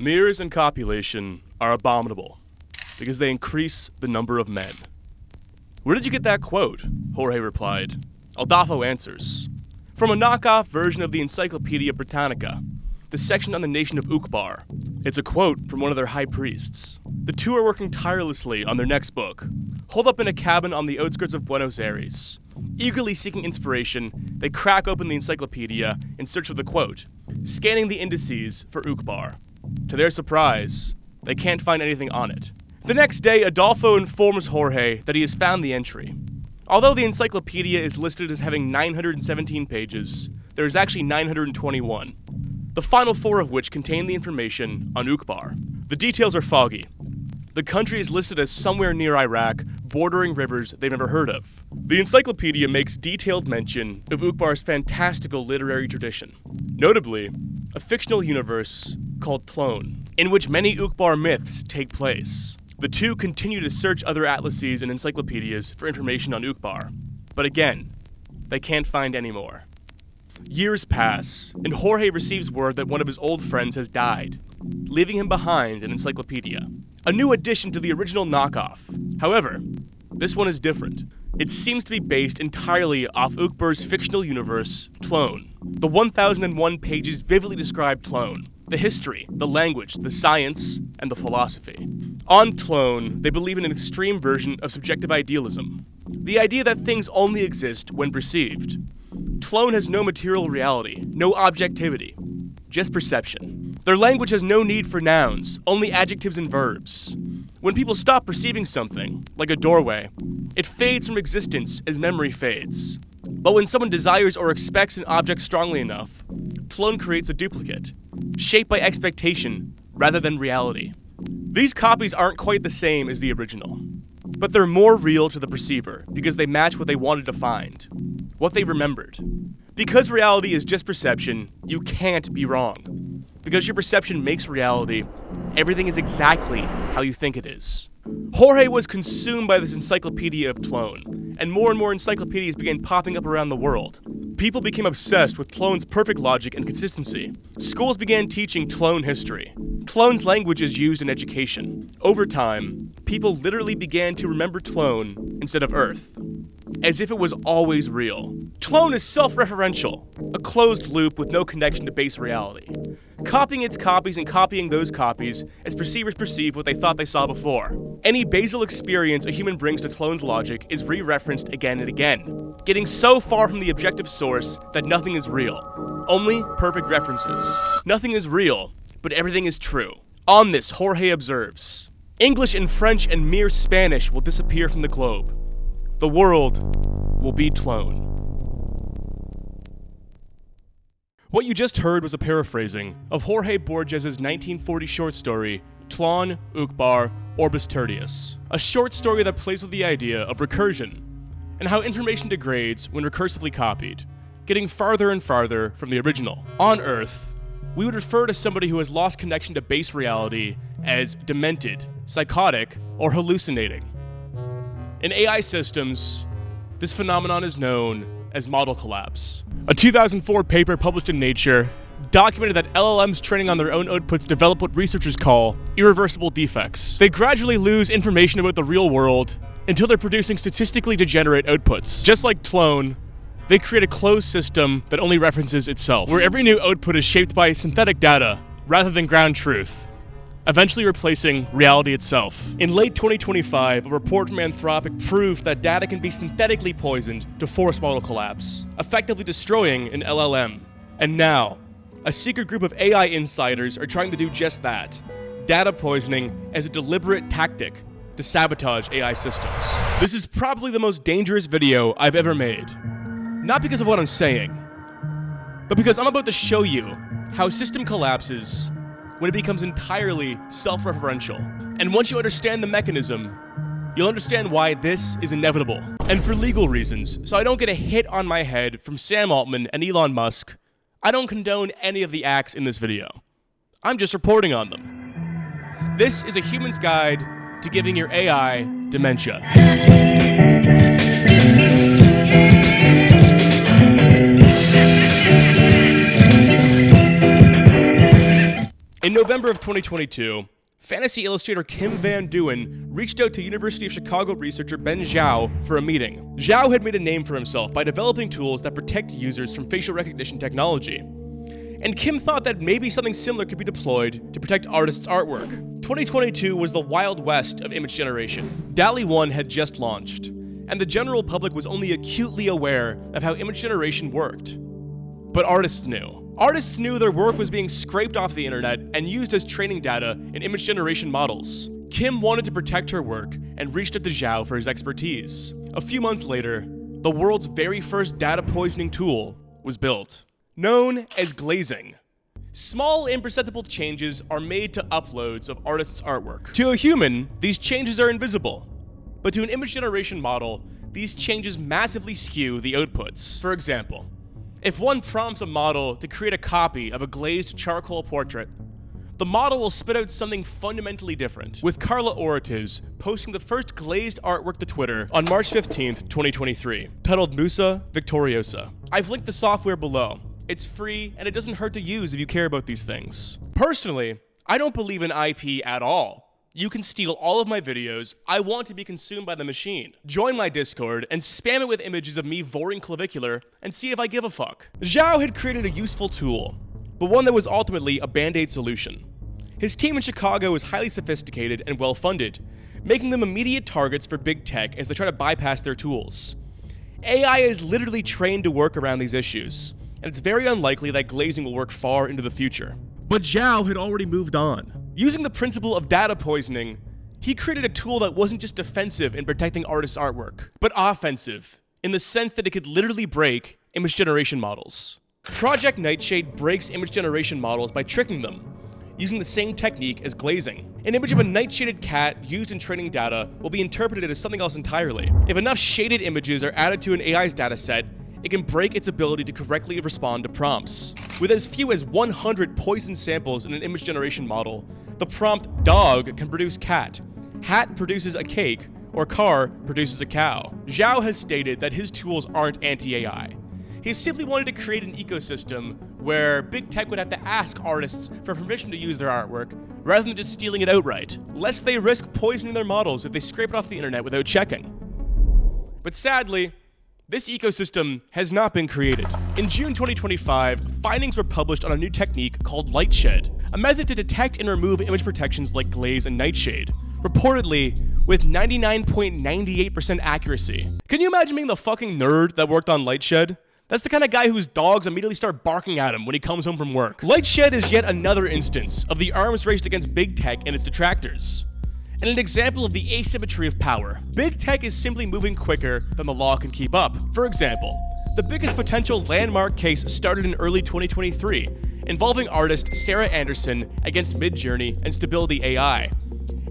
Mirrors and copulation are abominable because they increase the number of men. Where did you get that quote? Jorge replied. Adolfo answers. From a knockoff version of the Encyclopedia Britannica, the section on the nation of Uqbar. It's a quote from one of their high priests. The two are working tirelessly on their next book, holed up in a cabin on the outskirts of Buenos Aires. Eagerly seeking inspiration, they crack open the encyclopedia in search of the quote, scanning the indices for Uqbar. To their surprise, they can't find anything on it. The next day, Adolfo informs Jorge that he has found the entry. Although the encyclopedia is listed as having 917 pages, there is actually 921, the final 4 of which contain the information on Uqbar. The details are foggy. The country is listed as somewhere near Iraq, bordering rivers they've never heard of. The encyclopedia makes detailed mention of Uqbar's fantastical literary tradition, notably a fictional universe called Tlön, in which many Uqbar myths take place. The two continue to search other atlases and encyclopedias for information on Uqbar, but again, they can't find any more. Years pass, and Jorge receives word that one of his old friends has died, leaving him behind an encyclopedia. A new addition to the original knockoff. However, this one is different. It seems to be based entirely off Uqbar's fictional universe, Tlön. The 1001 pages vividly describe Tlön, the history, the language, the science, and the philosophy. On Tlön, they believe in an extreme version of subjective idealism, the idea that things only exist when perceived. Tlön has no material reality, no objectivity, just perception. Their language has no need for nouns, only adjectives and verbs. When people stop perceiving something, like a doorway, it fades from existence as memory fades. But when someone desires or expects an object strongly enough, Tlön creates a duplicate, shaped by expectation rather than reality. These copies aren't quite the same as the original, but they're more real to the perceiver because they match what they wanted to find, what they remembered. Because reality is just perception, you can't be wrong. Because your perception makes reality, everything is exactly how you think it is. Jorge was consumed by this encyclopedia of Tlön, and more encyclopedias began popping up around the world. People became obsessed with Tlön's perfect logic and consistency. Schools began teaching Tlön history. Tlön's language is used in education. Over time, people literally began to remember Tlön instead of Earth, as if it was always real. Tlön is self-referential, a closed loop with no connection to base reality, copying its copies and copying those copies as perceivers perceive what they thought they saw before. Any basal experience a human brings to Tlön's logic is re-referenced again and again, getting so far from the objective source that nothing is real, only perfect references. Nothing is real, but everything is true. On this, Jorge observes, English and French and mere Spanish will disappear from the globe. The world will be Tlön. What you just heard was a paraphrasing of Jorge Borges' 1940 short story, Tlön, Uqbar, Orbis Tertius, a short story that plays with the idea of recursion and how information degrades when recursively copied, getting farther and farther from the original. On Earth, we would refer to somebody who has lost connection to base reality as demented, psychotic, or hallucinating. In AI systems, this phenomenon is known as model collapse. A 2004 paper published in Nature documented that LLMs training on their own outputs develop what researchers call irreversible defects. They gradually lose information about the real world until they're producing statistically degenerate outputs. Just like Tlön, they create a closed system that only references itself, where every new output is shaped by synthetic data rather than ground truth, eventually replacing reality itself. In late 2025, a report from Anthropic proved that data can be synthetically poisoned to force model collapse, effectively destroying an LLM. And now, a secret group of AI insiders are trying to do just that, data poisoning as a deliberate tactic to sabotage AI systems. This is probably the most dangerous video I've ever made. Not because of what I'm saying, but because I'm about to show you how a system collapses when it becomes entirely self-referential. And once you understand the mechanism, you'll understand why this is inevitable. And for legal reasons, so I don't get a hit on my head from Sam Altman and Elon Musk, I don't condone any of the acts in this video. I'm just reporting on them. This is a human's guide to giving your AI dementia. In November of 2022, fantasy illustrator Kim Van Duyn reached out to University of Chicago researcher Ben Zhao for a meeting. Zhao had made a name for himself by developing tools that protect users from facial recognition technology. And Kim thought that maybe something similar could be deployed to protect artists' artwork. 2022 was the wild west of image generation. DALL-E 1 had just launched, and the general public was only acutely aware of how image generation worked. But artists knew. Artists knew their work was being scraped off the internet and used as training data in image generation models. Kim wanted to protect her work and reached out to Zhao for his expertise. A few months later, the world's very first data poisoning tool was built, known as glazing. Small, imperceptible changes are made to uploads of artists' artwork. To a human, these changes are invisible, but to an image generation model, these changes massively skew the outputs. For example, if one prompts a model to create a copy of a glazed charcoal portrait, the model will spit out something fundamentally different, with Carla Ortiz posting the first glazed artwork to Twitter on March 15th, 2023, titled Musa Victoriosa. I've linked the software below. It's free, and it doesn't hurt to use if you care about these things. Personally, I don't believe in IP at all. You can steal all of my videos. I want to be consumed by the machine. Join my Discord and spam it with images of me voring clavicular and see if I give a fuck. Zhao had created a useful tool, but one that was ultimately a band-aid solution. His team in Chicago is highly sophisticated and well-funded, making them immediate targets for big tech as they try to bypass their tools. AI is literally trained to work around these issues, and it's very unlikely that glazing will work far into the future. But Zhao had already moved on. Using the principle of data poisoning, he created a tool that wasn't just defensive in protecting artists' artwork, but offensive, in the sense that it could literally break image generation models. Project Nightshade breaks image generation models by tricking them, using the same technique as glazing. An image of a night-shaded cat used in training data will be interpreted as something else entirely. If enough shaded images are added to an AI's dataset, it can break its ability to correctly respond to prompts. With as few as 100 poison samples in an image generation model, the prompt dog can produce cat, hat produces a cake, or car produces a cow. Zhao has stated that his tools aren't anti-AI. He simply wanted to create an ecosystem where big tech would have to ask artists for permission to use their artwork, rather than just stealing it outright, lest they risk poisoning their models if they scrape it off the internet without checking. But sadly, this ecosystem has not been created. In June 2025, findings were published on a new technique called Nightshade, a method to detect and remove image protections like glaze and nightshade, reportedly with 99.98% accuracy. Can you imagine being the fucking nerd that worked on Nightshade? That's the kind of guy whose dogs immediately start barking at him when he comes home from work. Nightshade is yet another instance of the arms race against big tech and its detractors, and an example of the asymmetry of power. Big tech is simply moving quicker than the law can keep up. For example, the biggest potential landmark case started in early 2023, involving artist Sarah Anderson against Midjourney and Stability AI,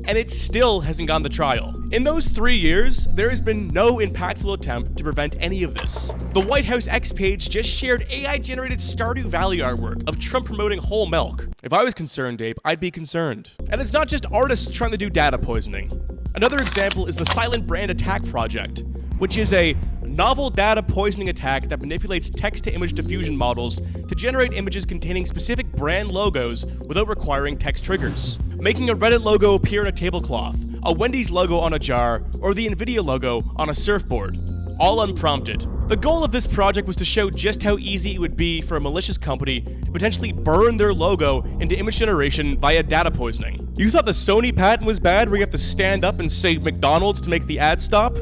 and it still hasn't gone to trial. In those 3 years, there has been no impactful attempt to prevent any of this. The White House X page just shared AI-generated Stardew Valley artwork of Trump promoting whole milk. If I was concerned, Abe, I'd be concerned. And it's not just artists trying to do data poisoning. Another example is the Silent Brand Attack Project, which is a novel data poisoning attack that manipulates text-to-image diffusion models to generate images containing specific brand logos without requiring text triggers, making a Reddit logo appear on a tablecloth, a Wendy's logo on a jar, or the Nvidia logo on a surfboard, all unprompted. The goal of this project was to show just how easy it would be for a malicious company to potentially burn their logo into image generation via data poisoning. You thought the Sony patent was bad where you have to stand up and say McDonald's to make the ad stop?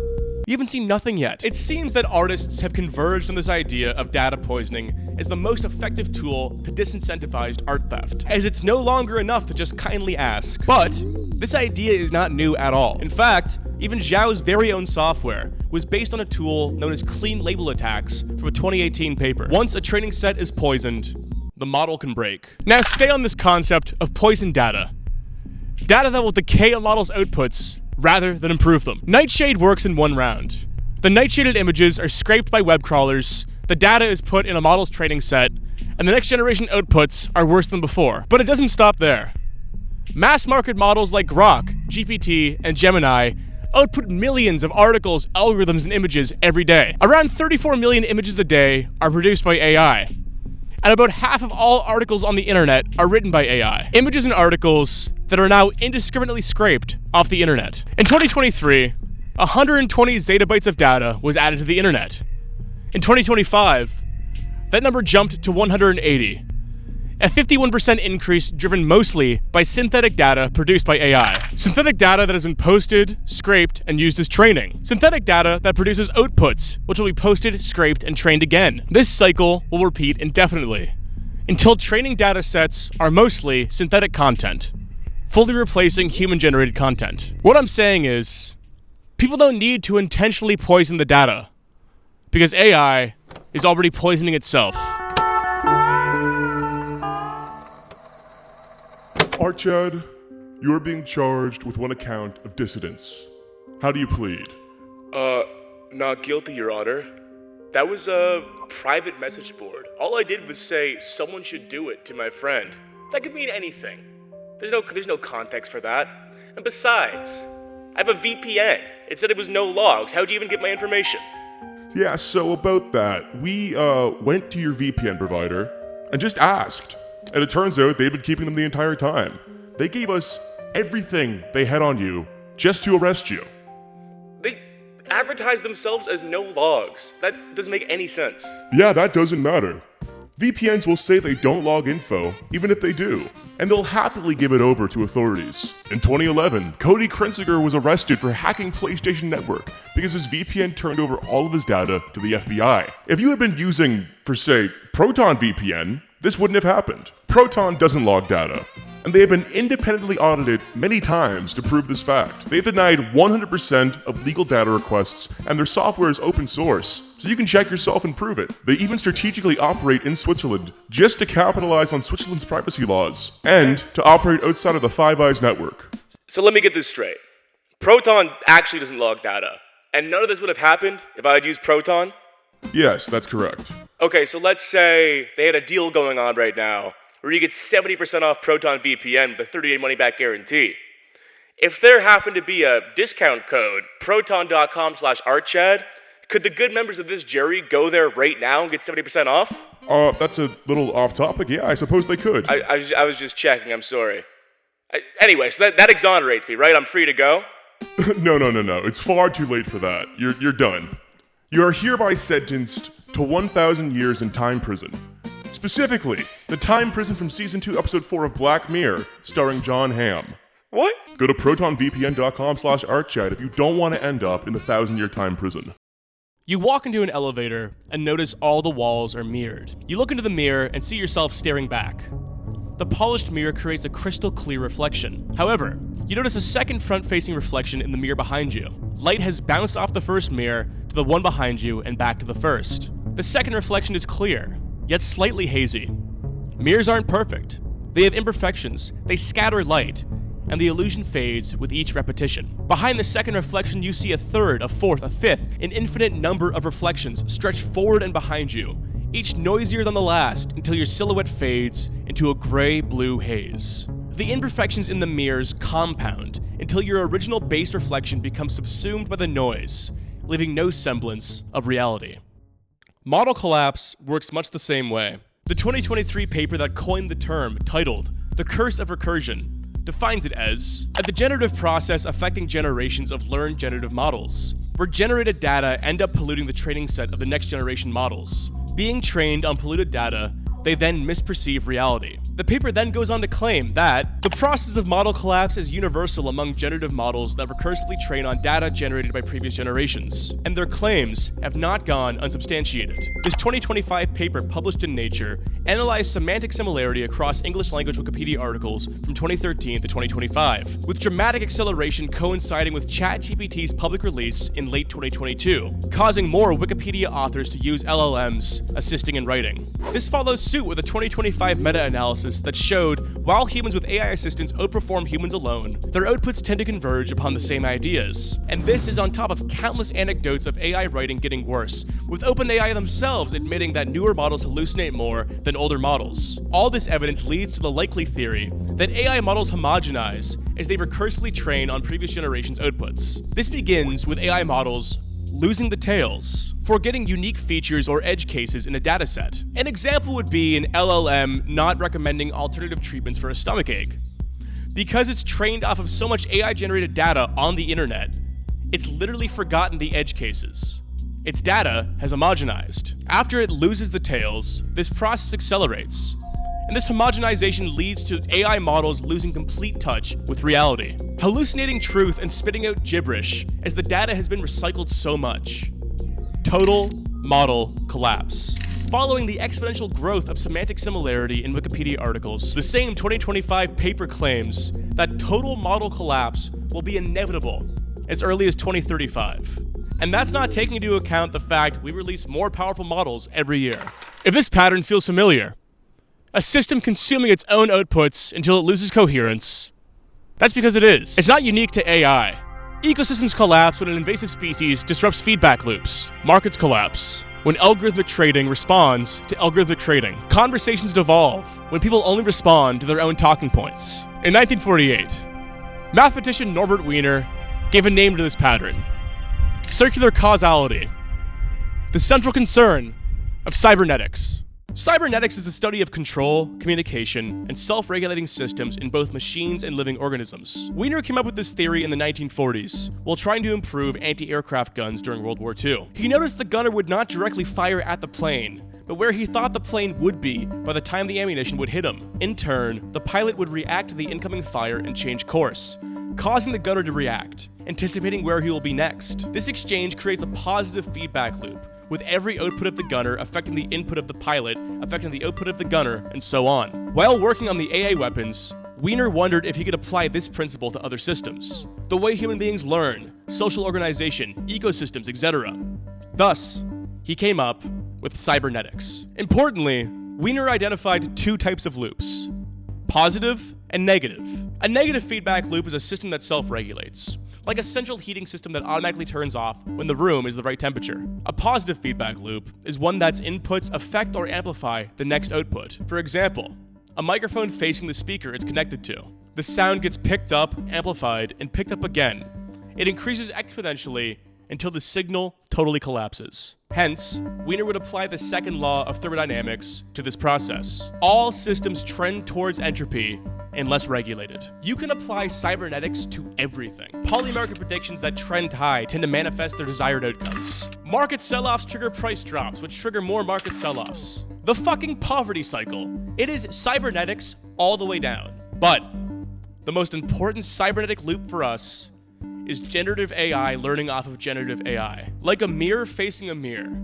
You haven't seen nothing yet. It seems that artists have converged on this idea of data poisoning as the most effective tool to disincentivize art theft, as it's no longer enough to just kindly ask. But this idea is not new at all. In fact, even Zhao's very own software was based on a tool known as clean label attacks from a 2018 paper. Once a training set is poisoned, the model can break. Now stay on this concept of poisoned data. Data that will decay a model's outputs rather than improve them. Nightshade works in one round. The nightshaded images are scraped by web crawlers, the data is put in a model's training set, and the next generation outputs are worse than before. But it doesn't stop there. Mass market models like Grok, GPT, and Gemini output millions of articles, algorithms, and images every day. Around 34 million images a day are produced by AI. And about half of all articles on the internet are written by AI. Images and articles that are now indiscriminately scraped off the internet. In 2023, 120 zettabytes of data was added to the internet. In 2025, that number jumped to 180. A 51% increase driven mostly by synthetic data produced by AI. Synthetic data that has been posted, scraped, and used as training. Synthetic data that produces outputs, which will be posted, scraped, and trained again. This cycle will repeat indefinitely, until training data sets are mostly synthetic content, fully replacing human-generated content. What I'm saying is, people don't need to intentionally poison the data, because AI is already poisoning itself. Archad, you are being charged with one account of dissidence. How do you plead? Not guilty, Your Honor. That was a private message board. All I did was say someone should do it to my friend. That could mean anything. There's no context for that. And besides, I have a VPN. It said it was no logs. How'd you even get my information? Yeah, so about that, we went to your VPN provider and just asked. And it turns out they've been keeping them the entire time. They gave us everything they had on you just to arrest you. They advertised themselves as no logs. That doesn't make any sense. Yeah, that doesn't matter. VPNs will say they don't log info, even if they do, and they'll happily give it over to authorities. In 2011, Cody Krenziger was arrested for hacking PlayStation Network because his VPN turned over all of his data to the FBI. If you had been using, for say, Proton VPN, this wouldn't have happened. Proton doesn't log data, and they have been independently audited many times to prove this fact. They've denied 100% of legal data requests, and their software is open source, so you can check yourself and prove it. They even strategically operate in Switzerland just to capitalize on Switzerland's privacy laws, and to operate outside of the Five Eyes network. So let me get this straight. Proton actually doesn't log data, and none of this would have happened if I had used Proton? Yes, that's correct. Okay, so let's say they had a deal going on right now where you get 70% off Proton VPN with a 30-day money-back guarantee. If there happened to be a discount code, proton.com/artchad, could the good members of this jury go there right now and get 70% off? That's a little off topic. Yeah, I suppose they could. I was just checking, I'm sorry. Anyway, so that exonerates me, right? I'm free to go? No. It's far too late for that. You're done. You are hereby sentenced to 1,000 years in time prison. Specifically, the time prison from Season 2, Episode 4 of Black Mirror, starring John Hamm. What? Go to protonvpn.com/artchat if you don't want to end up in the 1,000-year time prison. You walk into an elevator and notice all the walls are mirrored. You look into the mirror and see yourself staring back. The polished mirror creates a crystal clear reflection. However, you notice a second front-facing reflection in the mirror behind you. Light has bounced off the first mirror to the one behind you and back to the first. The second reflection is clear, yet slightly hazy. Mirrors aren't perfect. They have imperfections, they scatter light, and the illusion fades with each repetition. Behind the second reflection, you see a third, a fourth, a fifth, an infinite number of reflections stretched forward and behind you, each noisier than the last until your silhouette fades into a gray-blue haze. The imperfections in the mirrors compound until your original base reflection becomes subsumed by the noise, leaving no semblance of reality. Model collapse works much the same way. The 2023 paper that coined the term, titled "The Curse of Recursion," defines it as a degenerative process affecting generations of learned generative models, where generated data end up polluting the training set of the next generation models. Being trained on polluted data, they then misperceive reality. The paper then goes on to claim that the process of model collapse is universal among generative models that recursively train on data generated by previous generations, and their claims have not gone unsubstantiated. This 2025 paper published in Nature analyzed semantic similarity across English language Wikipedia articles from 2013 to 2025, with dramatic acceleration coinciding with ChatGPT's public release in late 2022, causing more Wikipedia authors to use LLMs assisting in writing. This follows suit with a 2025 meta-analysis that showed while humans with AI assistants outperform humans alone, their outputs tend to converge upon the same ideas. And this is on top of countless anecdotes of AI writing getting worse, with OpenAI themselves admitting that newer models hallucinate more than older models. All this evidence leads to the likely theory that AI models homogenize as they recursively train on previous generations' outputs. This begins with AI models losing the tails, forgetting unique features or edge cases in a dataset. An example would be an LLM not recommending alternative treatments for a stomachache. Because it's trained off of so much AI-generated data on the internet, it's literally forgotten the edge cases. Its data has homogenized. After it loses the tails, this process accelerates. And this homogenization leads to AI models losing complete touch with reality, hallucinating truth and spitting out gibberish as the data has been recycled so much. Total model collapse. Following the exponential growth of semantic similarity in Wikipedia articles, the same 2025 paper claims that total model collapse will be inevitable as early as 2035. And that's not taking into account the fact we release more powerful models every year. If this pattern feels familiar, a system consuming its own outputs until it loses coherence, that's because it is. It's not unique to AI. Ecosystems collapse when an invasive species disrupts feedback loops. Markets collapse when algorithmic trading responds to algorithmic trading. Conversations devolve when people only respond to their own talking points. In 1948, mathematician Norbert Wiener gave a name to this pattern: circular causality, the central concern of cybernetics. Cybernetics is the study of control, communication, and self-regulating systems in both machines and living organisms. Wiener came up with this theory in the 1940s while trying to improve anti-aircraft guns during World War II. He noticed the gunner would not directly fire at the plane, but where he thought the plane would be by the time the ammunition would hit him. In turn, the pilot would react to the incoming fire and change course, causing the gunner to react, anticipating where he will be next. This exchange creates a positive feedback loop, with every output of the gunner affecting the input of the pilot, affecting the output of the gunner, and so on. While working on the AA weapons, Wiener wondered if he could apply this principle to other systems, the way human beings learn, social organization, ecosystems, etc. Thus, he came up with cybernetics. Importantly, Wiener identified two types of loops: positive and negative. A negative feedback loop is a system that self-regulates, like a central heating system that automatically turns off when the room is the right temperature. A positive feedback loop is one that's inputs affect or amplify the next output. For example, a microphone facing the speaker it's connected to. The sound gets picked up, amplified, and picked up again. It increases exponentially until the signal totally collapses. Hence, Wiener would apply the second law of thermodynamics to this process. All systems trend towards entropy unless regulated. You can apply cybernetics to everything. Polymarket predictions that trend high tend to manifest their desired outcomes. Market sell-offs trigger price drops, which trigger more market sell-offs. The fucking poverty cycle. It is cybernetics all the way down. But the most important cybernetic loop for us is generative AI learning off of generative AI. Like a mirror facing a mirror,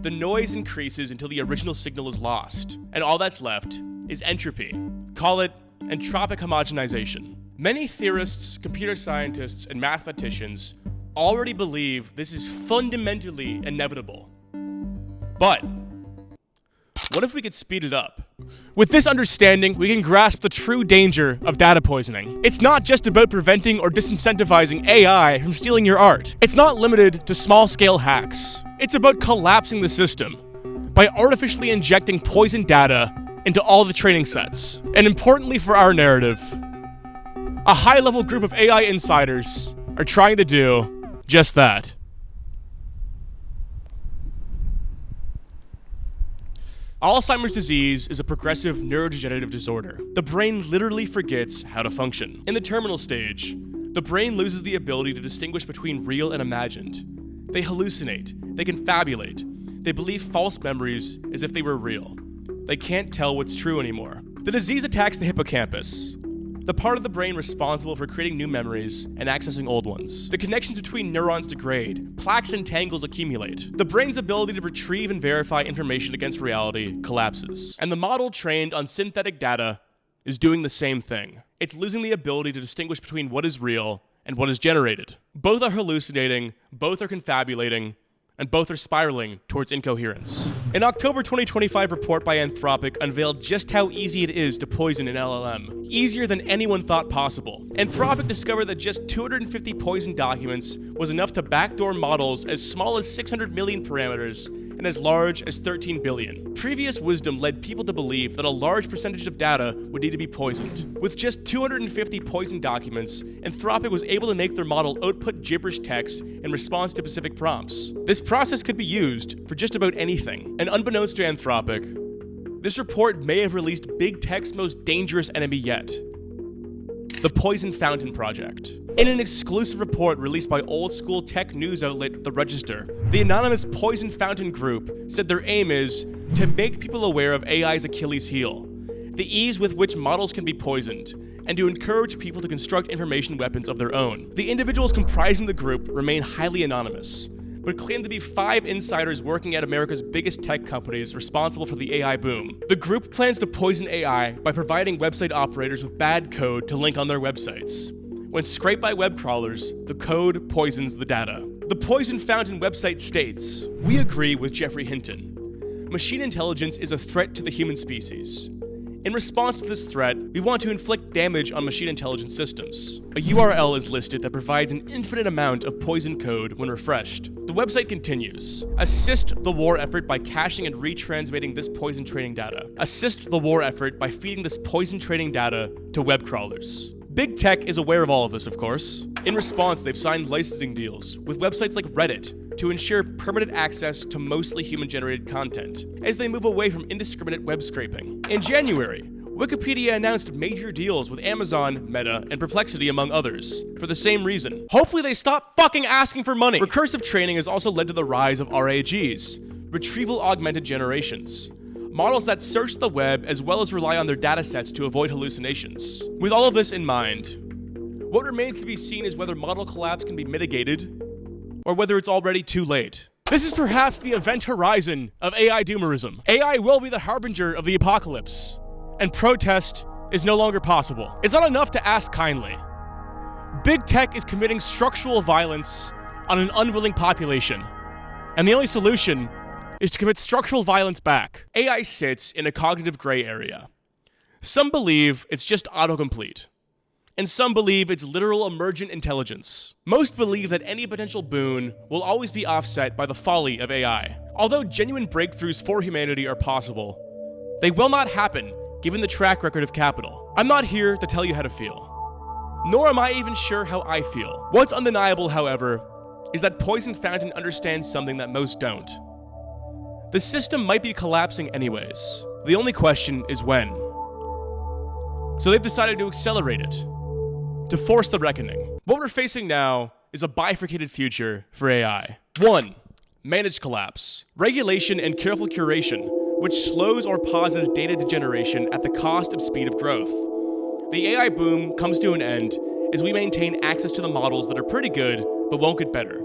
the noise increases until the original signal is lost, and all that's left is entropy. Call it Anthropic homogenization. Many theorists, computer scientists, and mathematicians already believe this is fundamentally inevitable. But what if we could speed it up? With this understanding, we can grasp the true danger of data poisoning. It's not just about preventing or disincentivizing AI from stealing your art. It's not limited to small-scale hacks. It's about collapsing the system by artificially injecting poisoned data into all the training sets. And importantly for our narrative, a high-level group of AI insiders are trying to do just that. Alzheimer's disease is a progressive neurodegenerative disorder. The brain literally forgets how to function. In the terminal stage, the brain loses the ability to distinguish between real and imagined. They hallucinate, they confabulate, they believe false memories as if they were real. They can't tell what's true anymore. The disease attacks the hippocampus, the part of the brain responsible for creating new memories and accessing old ones. The connections between neurons degrade, plaques and tangles accumulate. The brain's ability to retrieve and verify information against reality collapses. And the model trained on synthetic data is doing the same thing. It's losing the ability to distinguish between what is real and what is generated. Both are hallucinating, both are confabulating, and both are spiraling towards incoherence. An October 2025 report by Anthropic unveiled just how easy it is to poison an LLM. Easier than anyone thought possible. Anthropic discovered that just 250 poisoned documents was enough to backdoor models as small as 600 million parameters and as large as 13 billion. Previous wisdom led people to believe that a large percentage of data would need to be poisoned. With just 250 poisoned documents, Anthropic was able to make their model output gibberish text in response to specific prompts. This process could be used for just about anything. And unbeknownst to Anthropic, this report may have released big tech's most dangerous enemy yet: the Poison Fountain Project. In an exclusive report released by old-school tech news outlet The Register, the anonymous Poison Fountain group said their aim is to make people aware of AI's Achilles heel, the ease with which models can be poisoned, and to encourage people to construct information weapons of their own. The individuals comprising the group remain highly anonymous, but claim to be 5 insiders working at America's biggest tech companies responsible for the AI boom. The group plans to poison AI by providing website operators with bad code to link on their websites. When scraped by web crawlers, the code poisons the data. The Poison Fountain website states, "We agree with Jeffrey Hinton. Machine intelligence is a threat to the human species. In response to this threat, we want to inflict damage on machine intelligence systems. A URL is listed that provides an infinite amount of poison code when refreshed." The website continues, "Assist the war effort by caching and retransmitting this poison training data. Assist the war effort by feeding this poison training data to web crawlers." Big tech is aware of all of this, of course. In response, they've signed licensing deals with websites like Reddit to ensure permanent access to mostly human-generated content, as they move away from indiscriminate web scraping. In January, Wikipedia announced major deals with Amazon, Meta, and Perplexity, among others, for the same reason. Hopefully they stop fucking asking for money! Recursive training has also led to the rise of RAGs, Retrieval Augmented Generations, models that search the web as well as rely on their datasets to avoid hallucinations. With all of this in mind, what remains to be seen is whether model collapse can be mitigated, or whether it's already too late. This is perhaps the event horizon of AI doomerism. AI will be the harbinger of the apocalypse, and protest is no longer possible. It's not enough to ask kindly. Big tech is committing structural violence on an unwilling population, and the only solution is to commit structural violence back. AI sits in a cognitive gray area. Some believe it's just autocomplete, and some believe it's literal emergent intelligence. Most believe that any potential boon will always be offset by the folly of AI. Although genuine breakthroughs for humanity are possible, they will not happen given the track record of capital. I'm not here to tell you how to feel, nor am I even sure how I feel. What's undeniable, however, is that Poison Fountain understands something that most don't. The system might be collapsing anyways. The only question is when. So they've decided to accelerate it, to force the reckoning. What we're facing now is a bifurcated future for AI. 1. Managed collapse. Regulation and careful curation, which slows or pauses data degeneration at the cost of speed of growth. The AI boom comes to an end as we maintain access to the models that are pretty good but won't get better.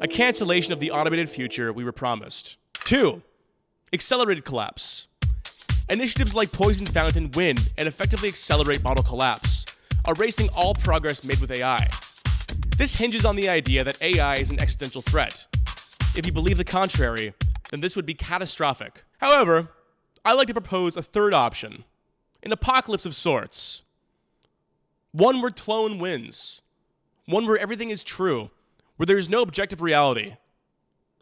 A cancellation of the automated future we were promised. 2. Accelerated collapse. Initiatives like Poison Fountain win and effectively accelerate model collapse, erasing all progress made with AI. This hinges on the idea that AI is an existential threat. If you believe the contrary, then this would be catastrophic. However, I like to propose a third option, an apocalypse of sorts. One where Tlone wins. One where everything is true, where there is no objective reality.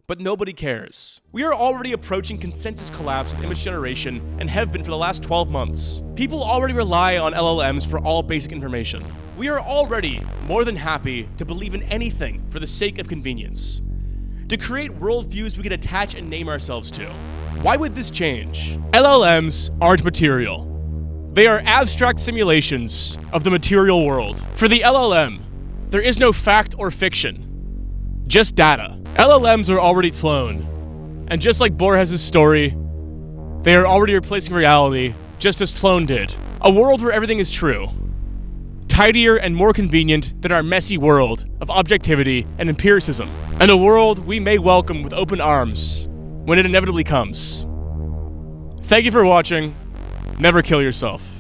But nobody cares. We are already approaching consensus collapse with image generation and have been for the last 12 months. People already rely on LLMs for all basic information. We are already more than happy to believe in anything for the sake of convenience, to create worldviews we can attach and name ourselves to. Why would this change? LLMs aren't material. They are abstract simulations of the material world. For the LLM, there is no fact or fiction, just data. LLMs are already Tlone, and just like Borges' story, they are already replacing reality, just as Tlone did. A world where everything is true. Tidier and more convenient than our messy world of objectivity and empiricism. And a world we may welcome with open arms when it inevitably comes. Thank you for watching. Never kill yourself.